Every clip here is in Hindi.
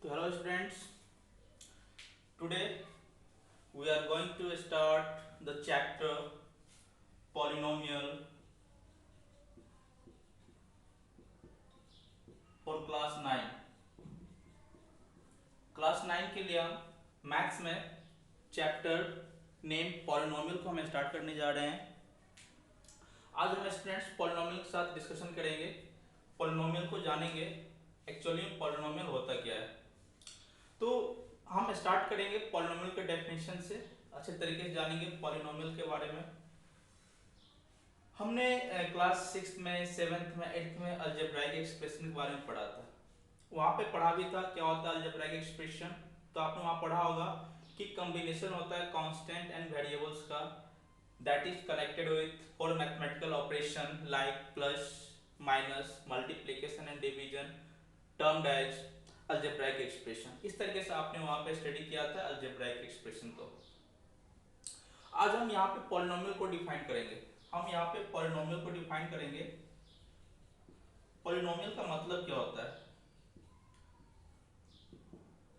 So hello students, today we are going to start the chapter polynomial for class 9। Class 9 के लिए हम मैथ्स में चैप्टर नेम पॉलिनोमियल को हम स्टार्ट करने जा रहे हैं। आज हम स्टूडेंट्स पॉलिनोमियल के साथ डिस्कशन करेंगे, पॉलिनोमियल को जानेंगे एक्चुअली पॉलिनोमियल होता क्या है। तो हम स्टार्ट करेंगे पॉलिनोमियल के डेफिनेशन से, अच्छे तरीके से जानेंगे पॉलिनोमियल के बारे में। हमने क्लास 6 में 7th में 8th में अलजेब्राइक एक्सप्रेशन के बारे में पढ़ा था। वहाँ पे पढ़ा भी था क्या होता है अलजेब्राइक एक्सप्रेशन। तो आपने वहाँ पढ़ा होगा कि कॉम्बिनेशन होता है कांस्टेंट एंड वेरिएबल्स का, that is connected with for mathematical operation like plus minus multiplication and division termed as algebraic expression. इस तरीके से आपने वहाँ पे स्टडी किया था अलजेब्राइक एक्सप्रेशन को। आज हम यहाँ पे पॉलिनोमियल को डिफाइन करेंगे। हम यहाँ पे पॉलिनोमियल को डिफाइन करेंगे। पॉलिनोमियल का मतलब क्या होता है,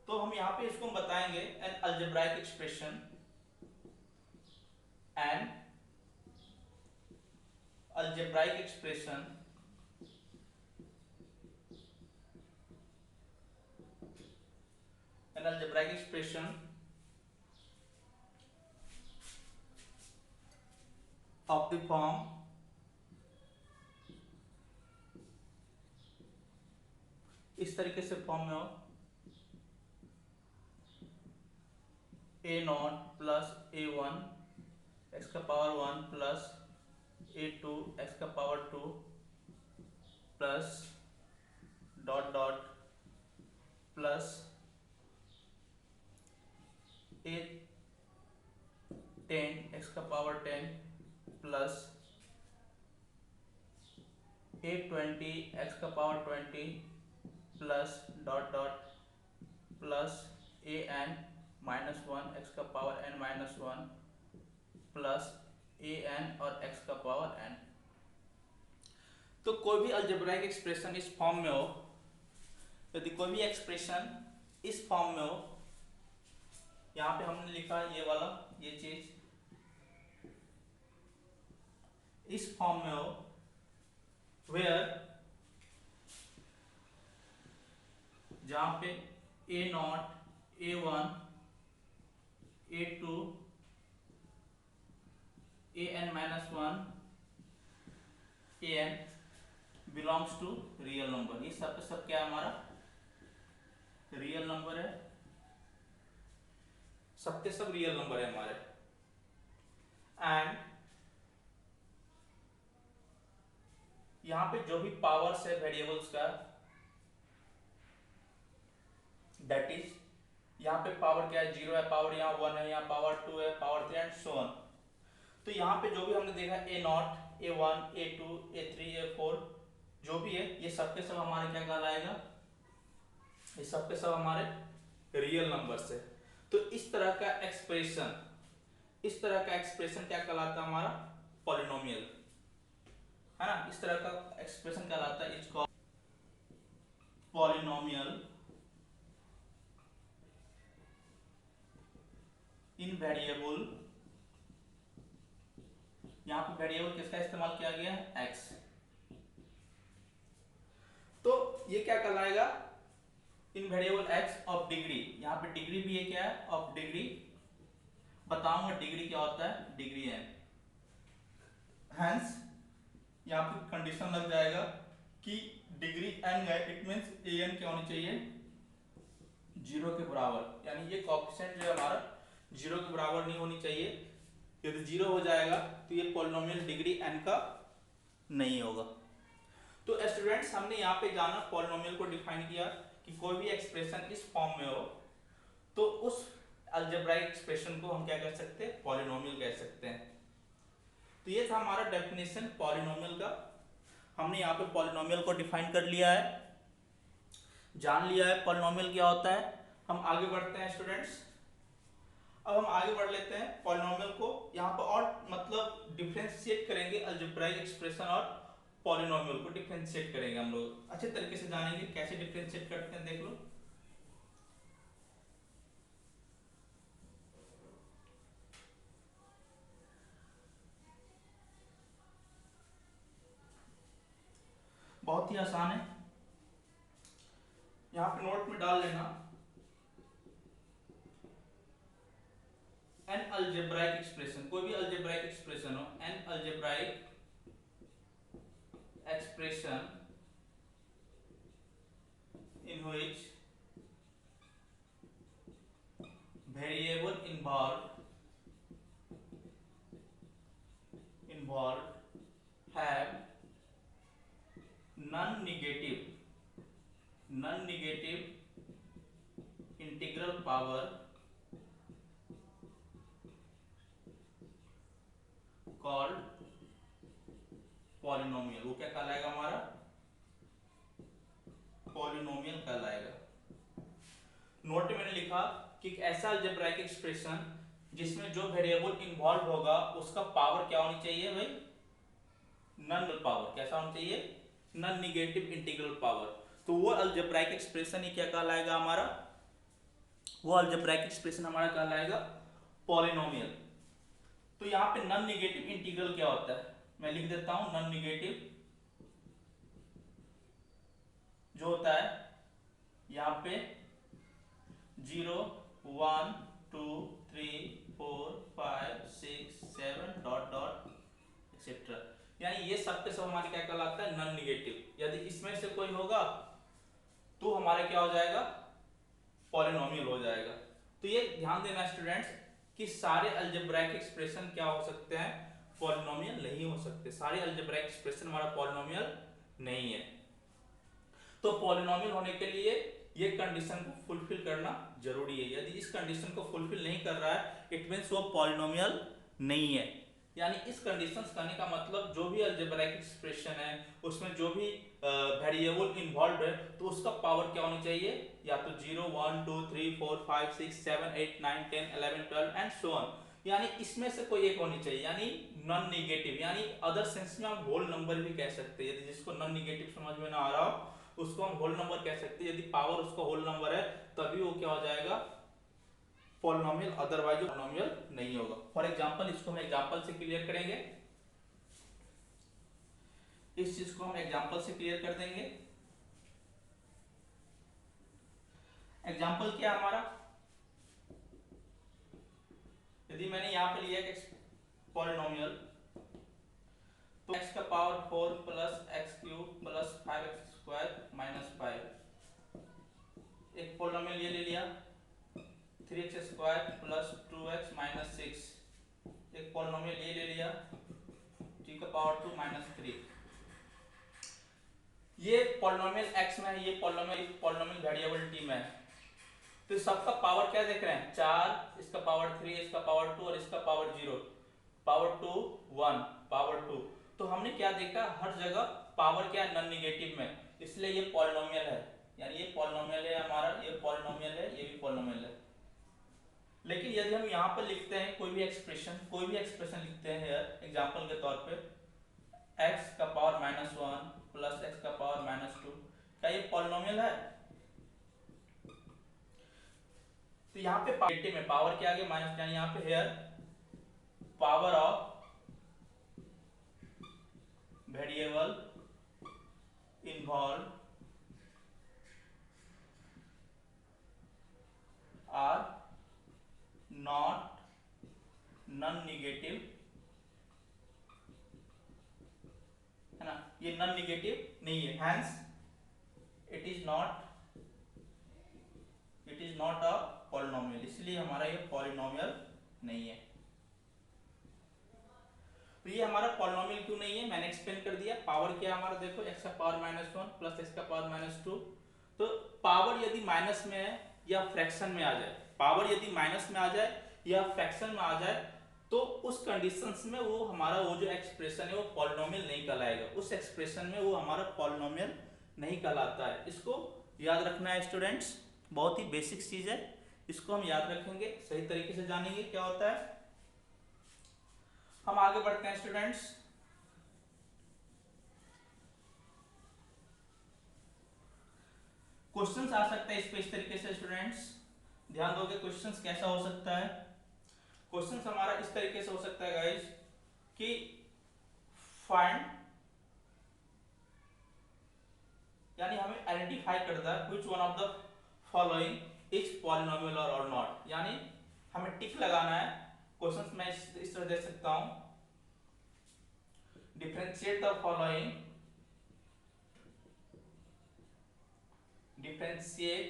तो हम यहाँ पे इसको बताएंगे an algebraic expression and algebraic expression an algebraic expression of the form इस तरीके से फॉर्म में हो a not plus a1 x का पावर 1 प्लस a2 x का power 2 plus dot dot plus a10 x का पावर 10 प्लस a20 x का power 20 plus dot dot plus an minus 1 x का power n minus 1 plus an और x का पावर n। तो कोई भी अलजेब्राइक एक्सप्रेशन इस फॉर्म में हो, यदि कोई भी एक्सप्रेशन इस फॉर्म में हो, यहाँ पे हमने लिखा ये वाला ये चीज इस फॉर्म में हो, वेयर जहां पे a naught a1 a2 an minus 1 an belongs to real number. ये सब पे सब क्या है, हमारा रियल नंबर है, सबके सब रियल नंबर है हमारे। एंड यहाँ पे जो भी पावर्स है वेरिएबल्स का, दैट इज यहाँ पे पावर क्या है, 0 है, पावर यहाँ 1 है, यहाँ पावर 2 है, पावर 3 एंड सो ऑन। तो यहाँ पे जो भी हमने देखा a naught a1 a2 a3 a4 जो भी है, ये सबके सब हमारे क्या कहलाएगा, ये सबके सब हमारे रियल नंबर्स है। तो इस तरह का एक्सप्रेशन, इस तरह का एक्सप्रेशन क्या कहलाता है, हमारा पॉलिनोमियल है ना। इस तरह का एक्सप्रेशन कहलाता है इसको पॉलिनोमियल इन वेरिएबल। यहाँ पे वेरिएबल किसका इस्तेमाल किया गया है, x। तो ये क्या कहलाएगा, इन वेरिएबल x ऑफ डिग्री। यहाँ पे डिग्री भी है क्या है, ऑफ डिग्री। बताऊंगा डिग्री क्या होता है, डिग्री n। हेंस यहाँ पे कंडीशन लग जाएगा कि डिग्री n है, इट मींस an क्या होनी चाहिए, 0 के बराबर। यानी ये कोएफिशिएंट जो है हमारा 0 के बराबर नहीं होनी चाहिए। यदि 0 हो जाएगा तो ये पॉलिनोमियल डिग्री n का नहीं होगा। तो स्टूडेंट्स हमने यहाँ पे जाना पॉलिनोमियल को डिफाइन किया कि कोई भी एक्सप्रेशन इस फॉर्म में हो तो उस अलजेब्राइक एक्सप्रेशन को हम क्या कह सकते हैं, पॉलिनोमियल कह सकते हैं। तो ये था हमारा डेफिनेशन पॉलिनोमियल का। हमने यहाँ पे पॉलिनोमियल को डिफाइन कर लिया है, जान लिया है पॉलिनोमियल क्या होता है। हम आगे बढ़ते हैं स्टूडेंट्स। अब हम आगे बढ़ लेते हैं पॉलिनोमियल को यहाँ पर और मतलब डिफरेंशिएट करेंगे अलजेब्राइक एक्सप्रेशन और पॉलिनोमियल को डिफरेंशिएट करेंगे। हम लोग अच्छे तरीके से जानेंगे कैसे डिफरेंशिएट करते हैं, देख लो। बहुत ही आसान है, यहाँ पे नोट में डाल लेना। एन अलजेब्राइक एक्सप्रेशन, कोई भी अलजेब्राइक एक्सप्रेशन हो, an algebraic expression in which variable involved have non-negative integral power called polynomial. वो क्या कहलाएगा हमारा? पॉलिनोमियल कहलाएगा। नोट में मैंने लिखा कि एक ऐसा अलजेब्राइक एक्सप्रेशन जिसमें जो वेरिएबल इन्वॉल्व होगा उसका पावर क्या होनी चाहिए भाई? Non power. कैसा होना चाहिए? Non negative integral power. तो वो अलजेब्राइक एक्सप्रेशन ही क्या कहलाएगा हमारा? वो अलजेब्राइक एक्सप्रेशन हमारा कहलाएगा पॉलिनोमियल। तो यहाँ पे नन निगेटिव इंटीग्रल क्या होता है? मैं लिख देता हूं, नन निगेटिव जो होता है यहाँ पे 0 1 2 3 4 5 6 7 डॉट डॉट एक्सेट्रा, यानी ये सब के सब हमारे क्या कहलाता है? None negative. यदि इसमें से कोई होगा तो हमारा क्या हो जाएगा? पॉलिनोमियल हो जाएगा। तो ये ध्यान देना स्टूडेंट्स कि सारे अलजेब्राइक एक्सप्रेशन क्या हो सकते हैं? पॉलिनोमियल नहीं हो सकते। सारे अलजेब्राइक एक्सप्रेशन हमारा पॉलिनोमियल नहीं है। तो पॉलिनोमियल होने के लिए ये कंडीशन को फुलफिल करना जरूरी है। यदि इस कंडीशन को फुलफिल नहीं कर रहा है इट मींस वो पॉलिनोमियल नहीं है। यानी इस कंडीशंस कहने का मतलब जो भी अलजेब्राइक एक्सप्रेशन है उसमें जो भी वेरिएबल इन्वॉल्व है तो उसका पावर क्या होनी चाहिए? या तो 0 1 2 3 4 5 6 7 8 9 10 11 12 एंड सो ऑन, यानी इसमें से कोई एक होनी चाहिए, यानी नॉन नेगेटिव। यानी अदर सेंस में हम होल नंबर भी कह सकते हैं। यदि जिसको नॉन नेगेटिव समझ में ना आ रहा हो उसको हम होल नंबर कह सकते हैं। यदि पावर उसका होल नंबर है तभी वो क्या हो जाएगा? पॉलिनोमियल, अदरवाइज पॉलिनोमियल नहीं होगा। फॉर एग्जांपल इसको हम एग्जांपल से क्लियर करेंगे। इस चीज को हम एग्जांपल से क्लियर कर देंगे। एग्जांपल क्या हमारा? यदि मैंने यहां पे लिया पॉलिनोमियल तो x का power 4 plus x cube plus 5x square minus 5, एक पॉलिनोमियल ये ले लिया 3x square plus 2x minus 6, एक पॉलिनोमियल ये ले लिया t का पावर 2 माइनस 3। ये पॉलिनोमियल x में है, ये पॉलिनोमियल वेरिएबल t में है। तो सबका पावर क्या देख रहे हैं? 4, इसका पावर 3, इसका पावर 2 और इसका पावर 0, पावर 2 1, पावर 2। तो हमने क्या देखा? हर जगह पावर क्या है? नॉन नेगेटिव में, इसलिए ये पॉलिनोमियल है। यानी ये पॉलिनोमियल है हमारा, ये पॉलिनोमियल है, ये भी पॉलिनोमियल है। लेकिन यदि हम यहाँ पर लिखते हैं कोई भी एक्सप्रेशन लिखते हैं यार एग्जांपल के तौर पे x का पावर -1 प्लस x का पावर -2, क्या ये पॉलिनोमियल है? तो यहाँ पे नेगेटिव में पावर के आगे माइनस, यानी यहाँ पे here power of variable involve are not non negative, है ना? ये नॉन नेगेटिव नहीं है, hence it is not a polynomial, इसलिए हमारा ये पॉलिनोमियल नहीं है। तो ये हमारा पॉलिनोमियल क्यों नहीं है मैंने एक्सप्लेन कर दिया। पावर क्या हमारा देखो, x का पावर -1 प्लस x का पावर -2। तो पावर यदि माइनस में है या फ्रैक्शन में आ जाए, पावर यदि माइनस में आ जाए या फ्रैक्शन में आ जाए तो उस कंडीशंस में वो हमारा वो जो एक्सप्रेशन है वो पॉलिनोमियल नहीं कहलाएगा। उस एक्सप्रेशन में वो हमारा पॉलिनोमियल नहीं कहलाता है। इसको याद रखना है स्टूडेंट्स, बहुत ही बेसिक चीज है, इसको हम याद रखेंगे, सही तरीके से जानेंगे क्या होता है। हम आगे बढ़ते हैं स्टूडेंट्स। क्वेश्चंस आ सकता है इस पे इस तरीके से स्टूडेंट्स, ध्यान दोगे क्वेश्चंस कैसा हो सकता है। क्वेश्चंस हमारा इस तरीके से हो सकता है गाइस कि फाइंड यानी हमें आइडेंटिफाई करता है which one of the following is polynomial और नॉट, यानी हमें टिक लगाना है। क्वेश्चंस में इस तरह दे सकता हूं, differentiate the following, differentiate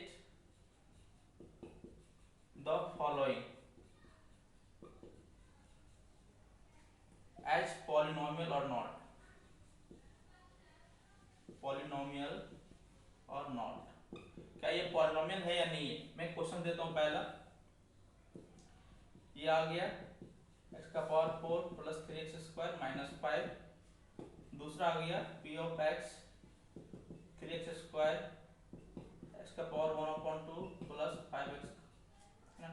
the following as polynomial और नॉट, पॉलिनोमियल और नॉट, क्या ये पॉलिनोमियल है या नहीं है। मैं क्वेश्चन देता हूं पहला, ये आ गया x का power 4 plus 3x square minus 5। दूसरा आ गया p of x 3x square x का पावर 1/2 प्लस 5x है ना।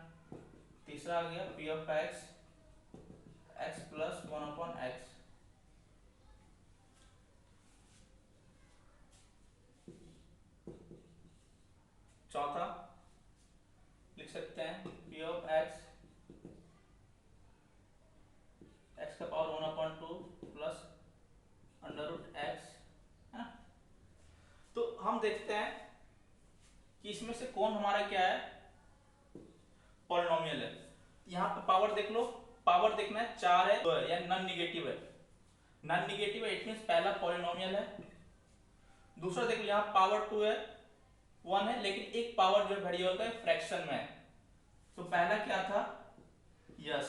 तीसरा आ गया p of x x plus 1/x। चौथा लिख सकते हैं p ऑफ x x का पावर 1/2 प्लस √x है ना। तो हम देखते हैं कि इसमें से कौन हमारा क्या है, पॉलिनोमियल है। यहाँ पे पावर देख लो, पावर देखना है 4 है 2 है, यानी नॉन निगेटिव है। नॉन निगेटिव है इट मींस पहला पॉलिनोमियल है। दूसरा देख लो यहाँ पावर 2 है 1 है, लेकिन एक पावर जो वेरिएबल का फ्रैक्शन में है, तो पहला क्या था यस,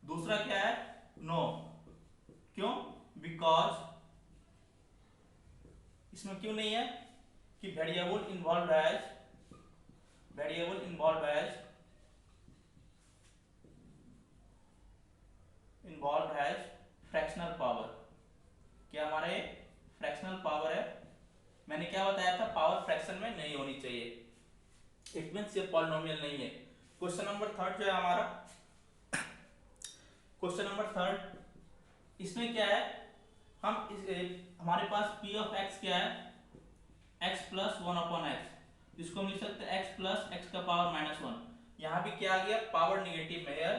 दूसरा क्या है नो। क्यों? बिकॉज इसमें क्यों नहीं है कि variable involve has fractional power. क्या हमारा ये फ्रैक्शनल पावर है। मैंने क्या बताया था, पावर फ्रैक्शन में नहीं होनी चाहिए, इट मींस ये पॉलिनोमियल नहीं है। क्वेश्चन नंबर 3 जो है हमारा, क्वेश्चन नंबर 3 इसमें क्या है, हमारे पास p ऑफ x क्या है x प्लस 1/x, इसको हम लिख सकते हैं x प्लस x का पावर -1। यहां भी क्या आ गया, पावर निगेटिव में है,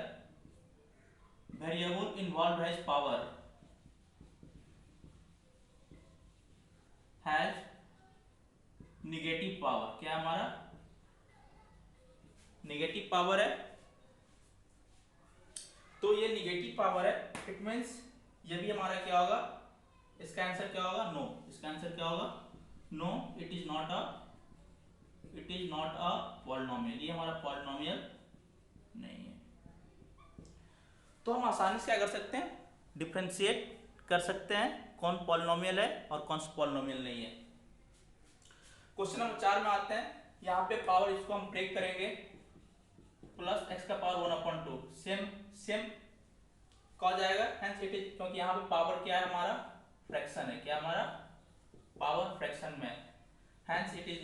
variable involve has power, has negative power. क्या हमारा निगेटिव पावर है, तो ये निगेटिव पावर है, इट मींस ये भी हमारा क्या होगा, इसका आंसर क्या होगा नो। इसका आंसर क्या होगा no, it is not a polynomial, ये हमारा पॉलिनोमियल नहीं है। तो हम आसानी से क्या कर सकते हैं, डिफरेंशिएट कर सकते हैं कौन पॉलिनोमियल है और कौन सा पॉलिनोमियल नहीं है। क्वेश्चन नंबर 4 में आते हैं, यहाँ पे पावर इसको हम ब्रेक करेंगे, प्लस x का पावर 1/2 सेम कहा जाएगा, हेंस इट इज, क्योंकि यहाँ पे पावर क्या है हमारा फ्रैक्शन है, क्या हमारा पावर फ्रैक्शन में, hence it is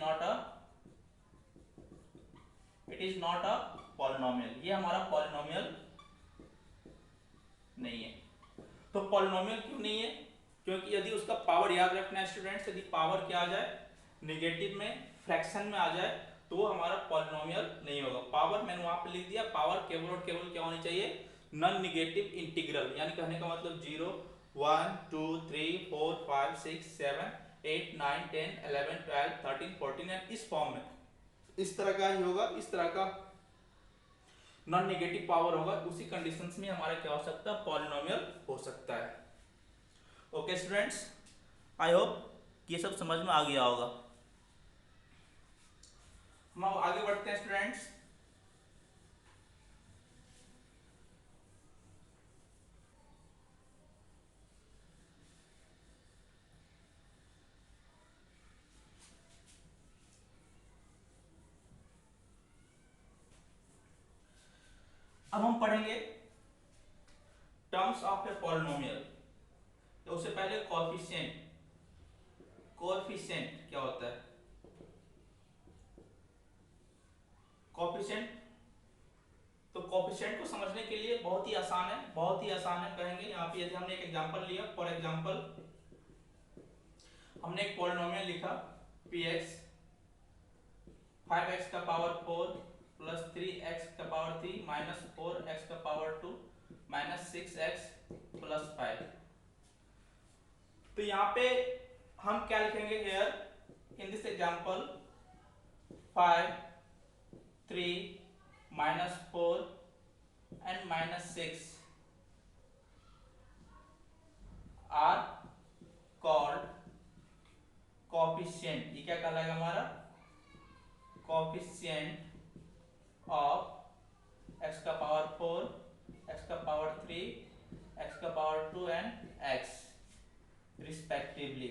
not a polynomial, ये हमारा पॉलिनोमियल नहीं है। तो पॉलिनोमियल क्यों नहीं है, क्योंकि यदि उसका पावर, याद रखना है स्टूडेंट्स, यदि पावर क्या आ जाए निगेटिव में, फ्रैक्शन में आ जाए, तो वो हमारा पॉलिनोमियल नहीं होगा। पावर मैंने वहां पे लिख दिया, पावर केवल और केवल क्या होनी चाहिए, नॉन निगेटिव इंटीग्रल, यानी कहने का मतलब 0 1 2 3 4 5 6 7 8 9 10 11 12 13 14 एंड इस फॉर्म में, इस तरह का ही होगा, इस तरह का नॉन नेगेटिव पावर होगा, उसी कंडीशंस में हमारा क्या हो सकता है, पॉलिनोमियल हो सकता है। ओके स्टूडेंट्स, आई होप ये सब समझ में आ गया होगा। हम अब आगे बढ़ते हैं स्टूडेंट्स। अब हम पढ़ेंगे टर्म्स ऑफ ए पॉलिनोमियल। तो उससे पहले कोएफिशिएंट, कोएफिशिएंट क्या होता है, कोएफिशिएंट, तो कोएफिशिएंट को समझने के लिए बहुत ही आसान है, बहुत ही आसान है कहेंगे। यहाँ पे यदि हमने एक एग्जांपल लिया, फॉर एग्जांपल हमने एक पॉलिनोमियल लिखा px 5x का पावर 4 प्लस 3x का पावर 3 माइनस 4x का पावर 2 माइनस 6x प्लस 5। तो यहाँ पे हम क्या लिखेंगे, here example 5, 3, -4 and -6 are called coefficient. ये क्या कहलाएगा हमारा? कोफिशिएंट ऑफ x का पावर 4, x का पावर 3, x का पावर 2 एंड x रिस्पेक्टिवली।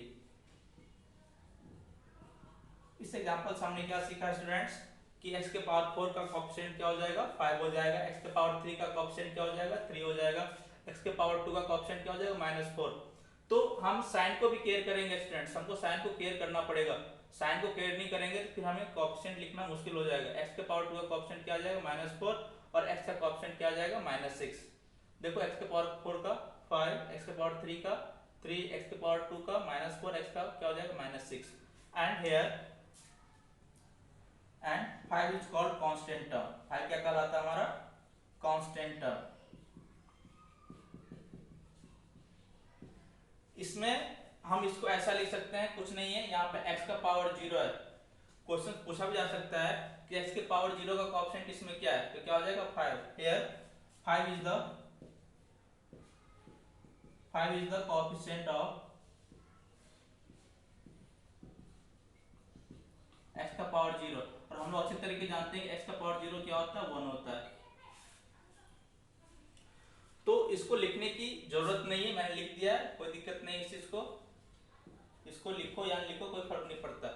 इस एग्जांपल से हमने क्या सीखा स्टूडेंट्स कि x के पावर 4 का कोफिशिएंट क्या हो जाएगा? 5 हो जाएगा। x के पावर 3 का कोफिशिएंट क्या हो जाएगा? 3 हो जाएगा। x के पावर 2 का कोफिशिएंट क्या हो जाएगा? -4। तो हम साइन को भी केयर करेंगे स्टूडेंट्स, हमको साइन को केयर करना पड़ेगा। साइन को केयर नहीं करेंगे तो फिर हमें कोफिशिएंट लिखना मुश्किल हो जाएगा। x के पावर 2 का कोफिशिएंट क्या आ जाएगा? -4 और x का कोफिशिएंट क्या आ जाएगा? -6। देखो x के पावर 4 का 5, x के पावर 3 का 3, x के पावर 2 का -4, x का क्या हो जाएगा? -6। And here and 5 is called constant term. 5 क्या कहलाता है हमारा? Constant term. इसमें हम इसको ऐसा लिख सकते हैं, कुछ नहीं है, यहाँ पे x का पावर 0 है। क्वेश्चन पूछा भी जा सकता है कि x के पावर 0 का कोएफिशिएंट इसमें क्या है, तो क्या हो जाएगा? 5। Here 5 is the coefficient of x का पावर 0। और हम लोग अच्छे तरीके जानते हैं कि x का पावर 0 क्या होता है? 1 होता है। तो इसको लिखने की जरूरत नहीं है, मैंने लिख दिया है, कोई दिक्कत नहीं इस चीज को। इसको लिखो या लिखो कोई फर्क नहीं पड़ता।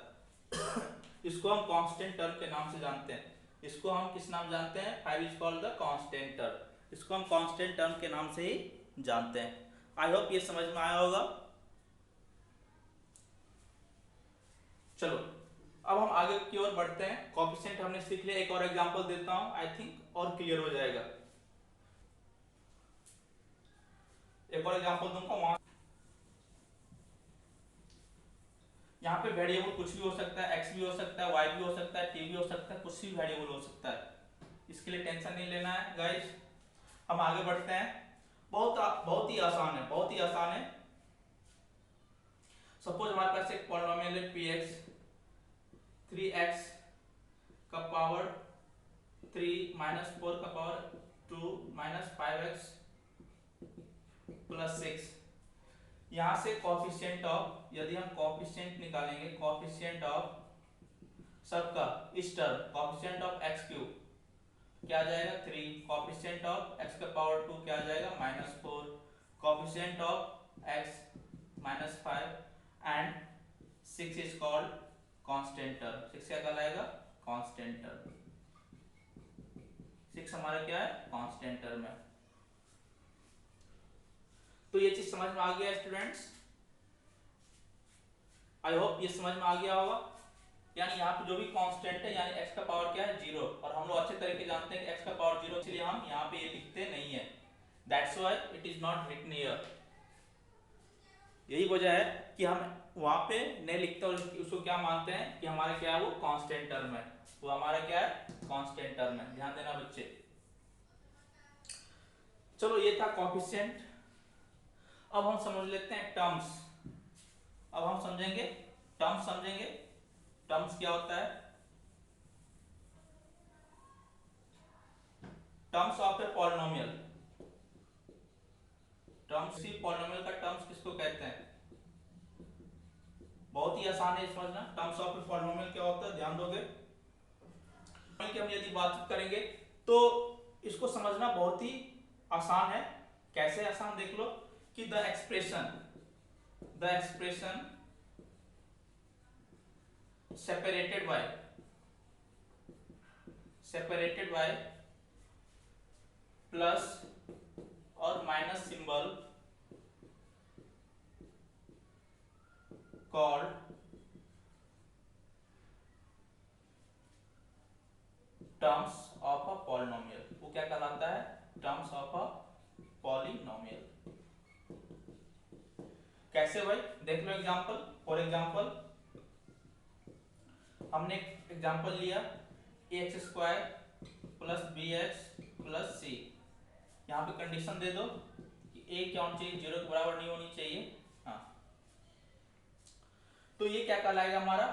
इसको हम कांस्टेंट टर्म के नाम से जानते हैं। इसको हम किस नाम जानते हैं? 5 is called the constant term. इसको हम कांस्टेंट टर्म के नाम से ही जानते हैं। आई होप ये समझ में आया होगा। चलो अब हम आगे की ओर बढ़ते हैं। कोएफिशिएंट हमने सीख लिया, एक और एग्जांपल देता हूं, आई थिंक और क्लियर हो जाएगा। एक और एग्जांपल दूंगा। वहां यहाँ पे वेरिएबल कुछ भी हो सकता है, x भी हो सकता है, y भी हो सकता है, t भी हो सकता है, कुछ भी वेरिएबल हो सकता है। इसके लिए टेंशन नहीं लेना है गाइस। हम आगे बढ़ते हैं। बहुत ही आसान है, बहुत ही आसान है। सपोज हमारे पास एक पॉलिनोमियल है px, 3x का पावर 3 -4 का पावर 2 -5x + 6। यहां से कोएफिशिएंट ऑफ, यदि हम कोएफिशिएंट निकालेंगे, कोएफिशिएंट ऑफ सबका इस टर्म, कोएफिशिएंट ऑफ x³ क्या आ जाएगा? 3। कोएफिशिएंट ऑफ x का पावर 2 क्या आ जाएगा? -4। Coefficient of x -5 and 6 is called constant term. 6 क्या कहलाएगा? Constant term. 6 हमारा क्या है? कांस्टेंट टर्म है। तो ये चीज समझ में आ गया स्टूडेंट्स? आई होप ये समझ में आ गया होगा। यानी यहाँ पे जो भी कांस्टेंट है, यानी x का पावर क्या है? 0। और हम लोग अच्छे तरीके जानते हैं कि x का पावर 0, इसलिए हम यहाँ पे ये लिखते नहीं है। That's why it is not written here. यही वजह है कि हम वहां पे नहीं लिखते और उसको क्या मानते हैं कि हमारा क्या है? वो कांस्टेंट टर्म है। वो हमारा क्या है? कांस्टेंट टर्म है। ध्यान देना बच्चे। चलो ये था कोएफिशिएंट। अब हम समझ लेते हैं टर्म्स। अब हम समझेंगे टर्म्स, समझेंगे टर्म्स क्या होता है। Terms of a polynomial. Terms he polynomial का टर्म्स किसको कहते हैं? बहुत ही आसान है समझना। टर्म्स ऑफ ए पॉलिनोमियल क्या होता है, ध्यान दोगे। की हम यदि बात करेंगे तो इसको समझना बहुत ही आसान है। कैसे आसान? देख लो कि the expression separated by plus और minus symbol called terms of a polynomial. वो क्या कहलाता है? Terms of a polynomial. कैसे भाई? देख लो एग्जांपल। फॉर एग्जांपल हमने एग्जांपल लिया ax² + bx + c। यहाँ पे कंडीशन दे दो कि a क्या होनी चाहिए? 0 के बराबर नहीं होनी चाहिए। हाँ, तो ये क्या कहलाएगा हमारा?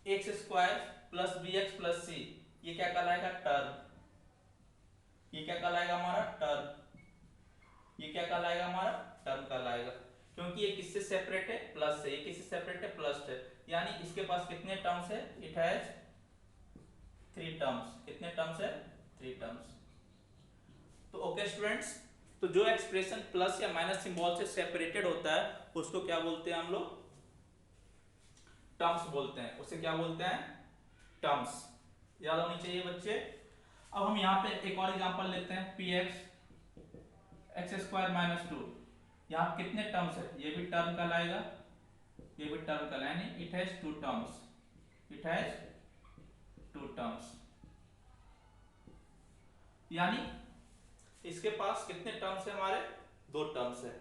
X square plus B X plus C, ये क्या कहलाएगा? टर्म। ये क्या कहलाएगा? हमारा टर्म। ये क्या कहलाएगा? हमारा टर्म कहलाएगा, क्योंकि ये किससे सेपरेट है? प्लस से। ये किससे सेपरेट है? प्लस से। यानी इसके पास कितने टर्म्स है? It has 3 terms. कितने टर्म्स है? 3 टर्म्स। तो ओके स्टूडेंट्स, तो जो एक्सप्रेशन प्लस या माइनस सिंबल से सेपरेटेड होता है उसको क्या बोलते हैं हम लोग? टर्म्स बोलते हैं। उसे क्या बोलते हैं? टर्म्स। याद होनी चाहिए बच्चे। अब हम यहाँ पे एक और एग्जांपल लेते हैं, पी एक्स स्क्वायर माइनस 2। यहाँ कितने टर्म्स है? ये भी टर्म कहलाएगा, ये भी टर्म कहलाएगा, यानी it has 2 terms. It has 2 terms, यानी इसके पास कितने टर्म्स है? हमारे 2 टर्म्स है।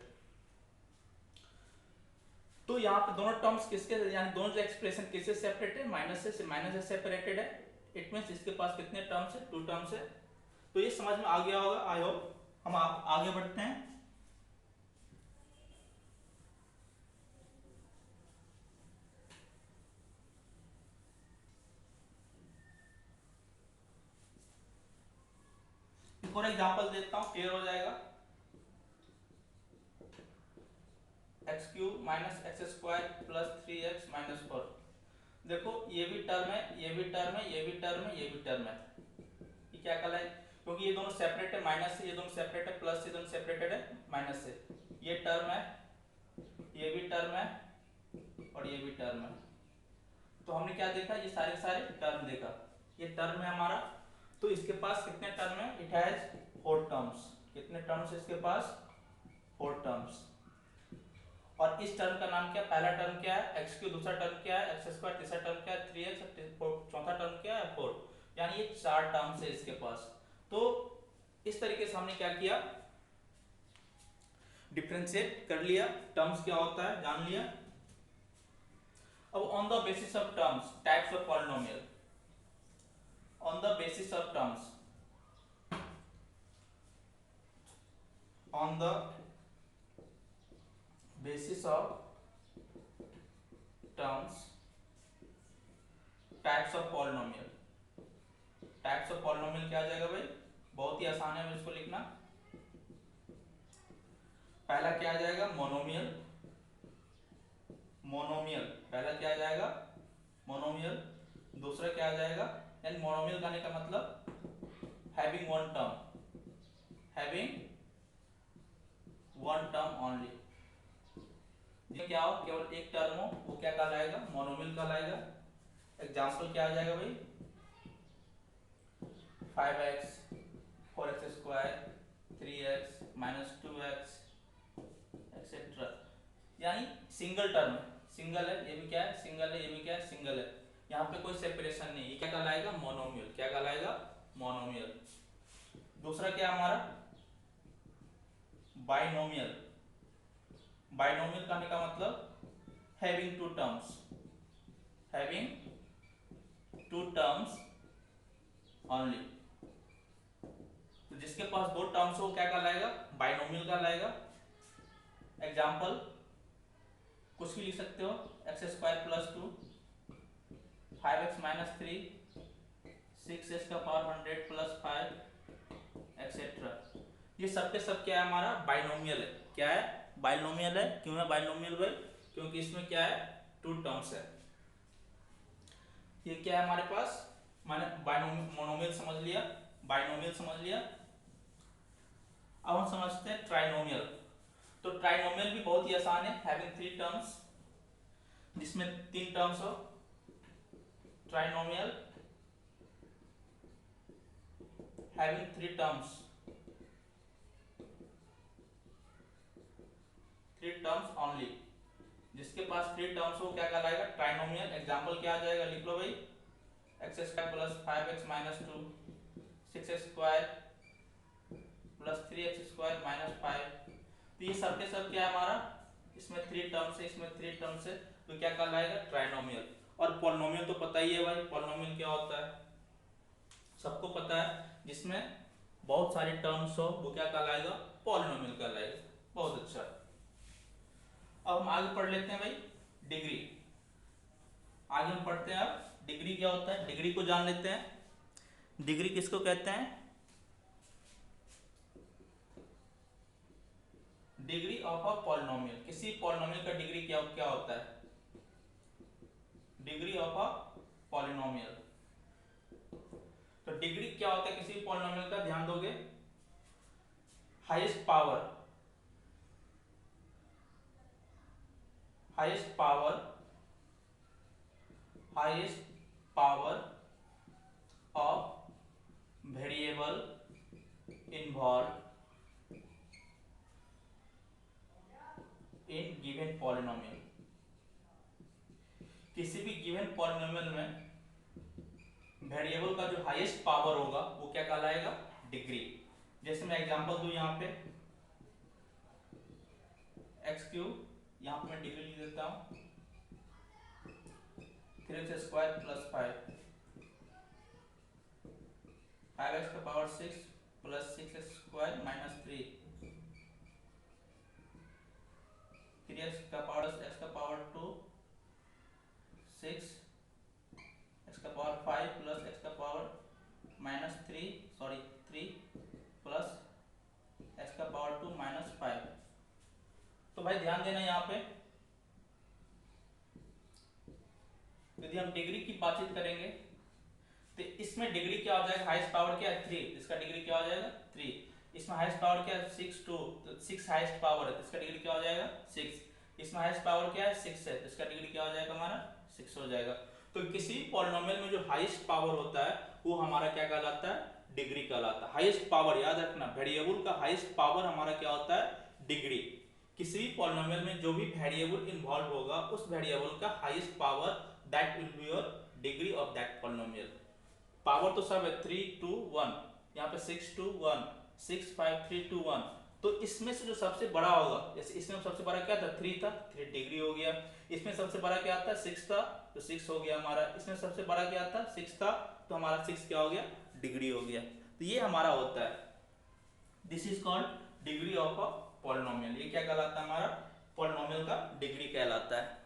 तो यहाँ पे दोनों टर्म्स किसके, यानी दोनों जो एक्सप्रेशन किससे सेपरेट है? माइनस से सेपरेटेड है। इट मींस इसके पास कितने टर्म्स है? 2 टर्म्स है। तो ये समझ में आ गया होगा, आई होप। हम आगे बढ़ते हैं। एक और एग्जांपल देता हूं, क्लियर हो जाएगा। X cube minus x square plus 3x minus 4। देखो ये भी टर्म है, ये भी टर्म है, ये भी टर्म है, ये भी टर्म है। ये क्या कहलाए? क्योंकि ये दोनों सेपरेट है माइनस से, ये दोनों सेपरेट है प्लस से, ये दोनों सेपरेटेड है माइनस से। ये टर्म है, ये भी टर्म है, और ये भी टर्म है। तो हमने क्या देखा? ये सारे सारे टर्म देखा। ये टर्म है हमारा। तो इसके पास कितने टर्म है? It has 4 terms. कितने टर्म्स है इसके पास? 4 टर्म्स। और इस टर्म का नाम क्या? पहला टर्म क्या है? X cube. दूसरा टर्म क्या है? X square. तीसरा टर्म क्या है? 3x। चौथा टर्म क्या है? 4। यानी ये 4 टर्म्स है इसके पास। तो इस तरीके से हमने क्या किया? डिफरेंशिएट कर लिया, टर्म्स क्या होता है जान लिया। अब on the basis of terms, types of polynomial. On the basis of terms, on the basis of terms, types of polynomial. Types of polynomial क्या आ जाएगा भाई? बहुत ही आसान है इसको लिखना। पहला क्या आ जाएगा? मोनोमियल। मोनोमियल पहला क्या आ जाएगा? मोनोमियल। दूसरा क्या आ जाएगा? यानी मोनोमियल कहने का मतलब having one term, having one term only. ये क्या हो? केवल एक टर्म हो, वो क्या कहलाएगा? मोनोमियल कहलाएगा। एग्जांपल क्या आ जाएगा भाई? 5x 4x square 3x minus 2x etcetera. यानी सिंगल टर्म है, सिंगल है, ये भी क्या है? सिंगल है, ये भी क्या है? सिंगल है। यहाँ पे कोई सेपरेशन नहीं। ये क्या कहलाएगा? मोनोमियल। क्या कहलाएगा? मोनोमियल। दूसरा क्या हमारा? बाइनोमियल। बाइनोमियल कहने का मतलब having 2 terms, having 2 terms only. तो जिसके पास 2 टर्म्स हो क्या कहलाएगा? बाइनोमियल कहलाएगा। एग्जांपल कुछ भी लिख सकते हो, x square plus 2, 5x minus 3, 6x का पावर 100 प्लस 5 एक्सेट्रा। ये सब के सब क्या है? हमारा बाइनोमियल है। क्या है? बाइनोमियल है। क्यों है बाइनोमियल भाई? क्योंकि इसमें क्या है? 2 टर्म्स है। ये क्या है हमारे पास? माने बाइनोमियल, मोनोमियल समझ लिया, बाइनोमियल समझ लिया। अब हम समझते हैं ट्राइनोमियल। तो ट्राइनोमियल भी बहुत ही आसान है, हैविंग 3 टर्म्स, जिसमें 3 टर्म्स हो। Trinomial having 3 terms, 3 terms only. जिसके पास 3 टर्म्स हो क्या कहलाएगा? ट्राइनोमियल। एग्जांपल क्या आ जाएगा? लिख लो भाई, x square plus 5x minus 2, 6x square plus 3x square minus 5। तो ये सब के सब क्या है हमारा? इसमें 3 टर्म्स है, इसमें 3 टर्म्स है, तो क्या कहलाएगा? ट्राइनोमियल। और पॉलिनोमियल तो पता ही है भाई, पॉलिनोमियल क्या होता है? सबको पता है, जिसमें बहुत सारे टर्म्स हो वो क्या कहलाएगा? पॉलिनोमियल कहलाएगा। बहुत अच्छा। अब हम आगे पढ़ लेते हैं भाई डिग्री। आगे हम पढ़ते हैं अब डिग्री क्या होता है, डिग्री को जान लेते हैं। डिग्री किसको कहते हैं, डिग्री ऑफ अ पॉलिनोमियल। किसी पॉलिनोमियल का डिग्री क्या क्या होता है, डिग्री ऑफ अ पॉलिनोमियल। तो डिग्री क्या होता है किसी पॉलिनोमियल का, ध्यान दोगे, highest power, highest power, highest power of variable involve in given polynomial. किसी भी गिवन पॉलिनोमियल में वेरिएबल का जो हाईएस्ट पावर होगा वो क्या कहलाएगा, डिग्री। जैसे मैं एग्जांपल दूं यहाँ पे एक्स क्यूब, यहाँ पे मैं डिग्री लिख देता हूँ 3x स्क्वायर प्लस 5x का power 6 plus 6x square minus 3x का पावर x का पावर 2 6 x का पावर 5 प्लस x का पावर माइनस 3 प्लस x का पावर 2 माइनस 5। तो भाई ध्यान देना यहाँ पे, यदि हम डिग्री की बातचीत करेंगे तो इसमें डिग्री क्या हो जाएगा, हाईएस्ट पावर क्या है 3, इसका डिग्री क्या हो जाएगा 3। इसमें हाईएस्ट पावर क्या है 6 2, तो 6 हाईएस्ट पावर है तो इसका डिग्री क्या हो जाएगा 6। इसमें हाईएस्ट पावर क्या है 6 है तो इसका डिग्री क्या हो जाएगा हमारा 6 हो जाएगा। तो किसी पॉलिनोमियल में जो हाईएस्ट पावर होता है वो हमारा क्या कहलाता है, डिग्री कहलाता है। हाईएस्ट पावर याद रखना, वेरिएबल का हाईएस्ट पावर हमारा क्या होता है, डिग्री। किसी भी पॉलिनोमियल में जो भी वेरिएबल इन्वॉल्व होगा उस वेरिएबल का highest power that will be your degree of that polynomial. Power तो सब है 3 2 1, यहाँ पे 6 2 1 6 5 3 2 1। तो इसमें से जो सबसे बड़ा होगा, जैसे इसमें सबसे बड़ा क्या था 3 था, 3 डिग्री हो गया। इसमें सबसे बड़ा क्या था 6 था तो 6 हो गया हमारा। इसमें सबसे बड़ा क्या था 6 था तो हमारा 6 क्या हो गया, डिग्री हो गया। तो ये हमारा होता है, this is called degree of a polynomial. ये क्या कहलाता है, हमारा पॉलिनोमियल का डिग्री कहलाता है।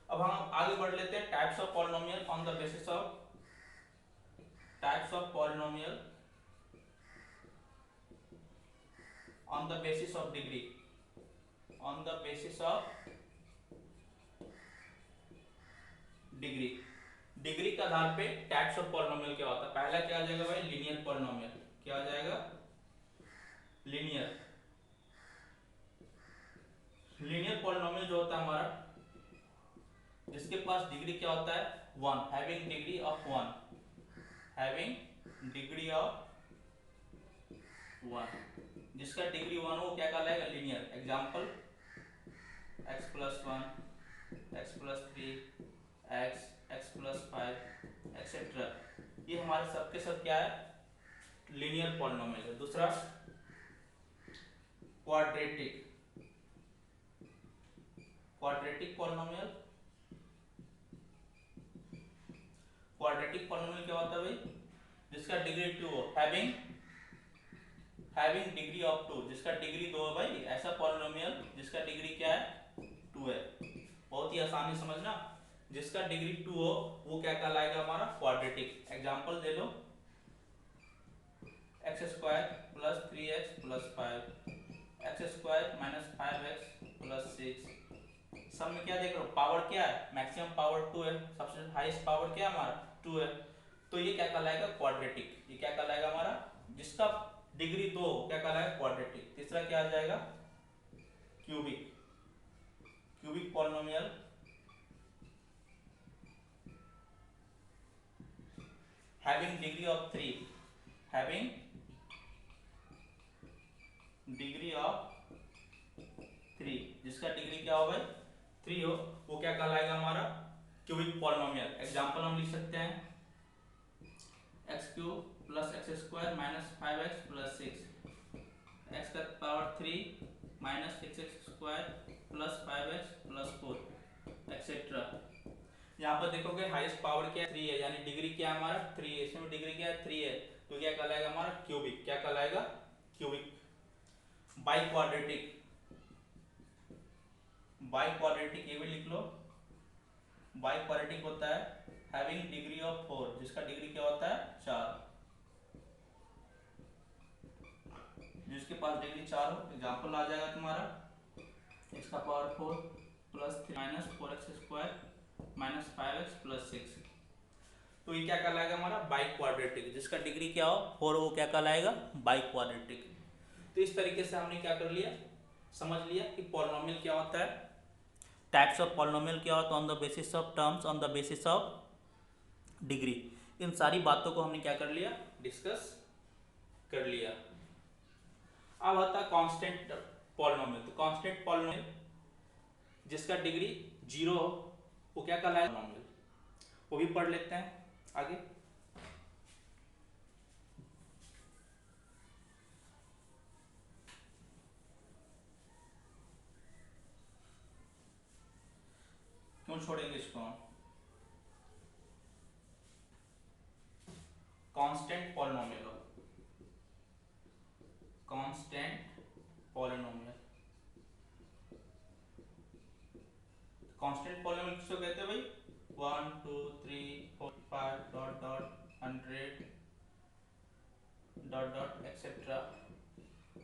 अब हम आगे बढ़ लेते हैं, types of polynomial on the basis of, types of polynomial on the basis of degree, on the basis of degree. Degree के आधार पे टाइप्स ऑफ पॉलिनोमियल क्या होता है। पहला क्या आ जाएगा भाई, लीनियर पॉलिनोमियल। क्या आ जाएगा, लीनियर। लीनियर पॉलिनोमियल जो होता है हमारा, जिसके पास डिग्री क्या होता है 1, having degree of 1, having degree of 1, जिसका डिग्री 1 वो क्या कहलाएगा, linear. Example x plus 1, x plus 3, x plus 5 etcetera. ये हमारे सबके सब क्या है, लीनियर पॉलिनोमियल है। दूसरा quadratic, quadratic polynomial. Quadratic polynomial क्या होता है भाई, जिसका डिग्री 2 हो, हैविंग डिग्री ऑफ 2, जिसका डिग्री 2 है भाई। ऐसा पॉलिनोमियल जिसका डिग्री क्या है 2 है। बहुत ही आसानी से समझना, जिसका डिग्री 2 हो वो क्या कहलाएगा हमारा, क्वाड्रेटिक। एग्जांपल दे लो x square plus 3x plus 5, x square minus 5x plus 6। सब में क्या देख रहे हो, पावर क्या है, मैक्सिमम पावर 2 है, सबसे हाईएस्ट पावर क्या है हमारा 2 है। तो ये क्या कहलाएगा, क्वाड्रेटिक। ये क्या कहलाएगा हमारा, जिसका डिग्री 2 क्या कहलाएगा, क्वाड्रेटिक। तीसरा क्या आ जाएगा, cubic, cubic polynomial. Having degree of 3, having degree of 3, जिसका डिग्री क्या हो भाई 3 हो, वो क्या कहलाएगा हमारा, क्यूबिक पॉलिनोमियल। एग्जांपल हम लिख सकते हैं x cube plus x square minus 5x plus 6, x का power 3 minus 6x square plus 5x plus 4 etcetera. यहाँ पर देखोगे हाईएस्ट पावर क्या है 3 है, यानी डिग्री क्या है हमारा 3 है, इसमें डिग्री क्या है 3 है, तो क्या कहलाएगा हमारा क्यूबिक, क्या कहलाएगा क्यूबिक। बाई क्वाड्रेटिक ये भी लिख लो, बाई क्वाड्रेटिक होता है हैविंग डिग्री ऑफ 4, जिसका डिग्री क्या होता है 4, जिसके पास डिग्री 4 हो। एग्जांपल आ जाएगा तुम्हारा x का power 4 plus 3 minus 4x square minus 5x plus 6, तो ये क्या कहलाएगा हमारा बाई क्वाड्रेटिक, जिसका डिग्री क्या हो 4 वो क्या कहलाएगा बाई क्वाड्रेटिक। तो इस तरीके से हमने क्या कर लिया, समझ लिया कि पॉलिनोमियल क्या होता है, टाइप्स ऑफ पॉलिनोमियल क्या होता है, on the basis of terms, on the basis of degree. इन सारी बातों को हमने क्या कर लिया, डिस्कस कर लिया। अब आता है कांस्टेंट पॉलिनोमियल। तो कांस्टेंट पॉलिनोमियल जिसका डिग्री 0 हो वो क्या कहलाएगा पॉलिनोमियल, वो भी पढ़ लेते हैं आगे। क्यों छोड़ेंगे इसको हम, constant polynomial, constant polynomial, constant polynomial किसको कहते हैं भाई, 1 2 3 4 5 dot dot 100 dot dot etcetera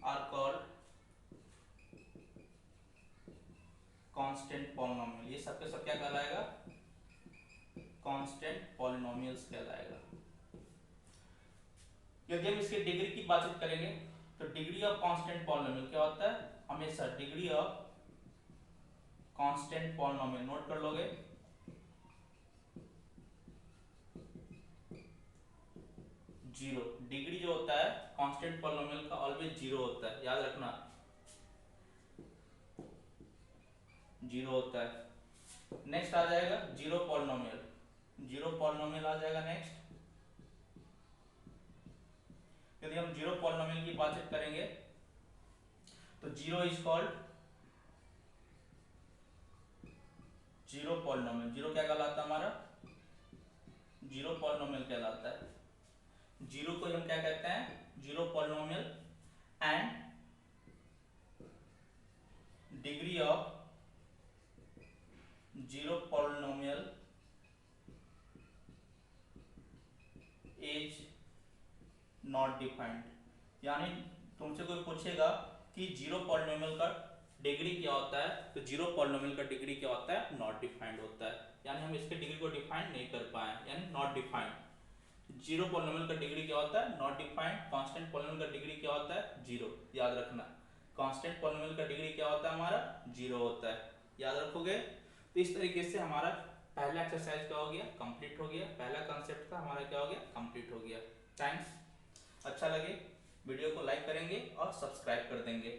are called constant polynomial. ये सबके सब क्या कहलाएगा, कांस्टेंट पॉलिनोमियल्स कहलाएगा। यदि हम इसके डिग्री की बातचीत करेंगे तो डिग्री ऑफ कांस्टेंट पॉलिनोमियल क्या होता है, हमेशा degree of constant polynomial note कर लोगे, जीरो। डिग्री जो होता है कांस्टेंट पॉलिनोमियल का ऑलवेज 0 होता है, याद रखना 0 होता है। नेक्स्ट आ जाएगा जीरो पॉलिनोमियल, जीरो पॉलिनोमियल आ जाएगा नेक्स्ट। यदि हम जीरो पॉलिनोमियल की बातचीत करेंगे तो zero is called zero polynomial. Zero क्या कहलाता है हमारा, जीरो पॉलिनोमियल कहलाता है। जीरो को हम क्या कहते हैं, zero polynomial. And degree of zero polynomial is not defined, यानी तुमसे कोई पूछेगा कि जीरो पॉलिनोमियल का डिग्री क्या होता है, तो जीरो पॉलिनोमियल का डिग्री क्या होता है, नॉट डिफाइंड होता है, यानी हम इसके डिग्री को डिफाइन नहीं कर पाए, यानी नॉट डिफाइंड। जीरो पॉलिनोमियल का डिग्री क्या होता है, नॉट डिफाइंड। कांस्टेंट पॉलिनोमियल का डिग्री क्या होता है, 0, याद रखना। कांस्टेंट पॉलिनोमियल का डिग्री क्या होता है हमारा, 0 होता है, याद रखोगे। तो इस तरीके से हमारा पहला एक्सरसाइज क्या हो गया, कंप्लीट हो गया। पहला कंसेप्ट था हमारा क्या हो गया, कंप्लीट हो गया। थैंक्स। अच्छा लगे वीडियो को लाइक करेंगे और सब्सक्राइब कर देंगे।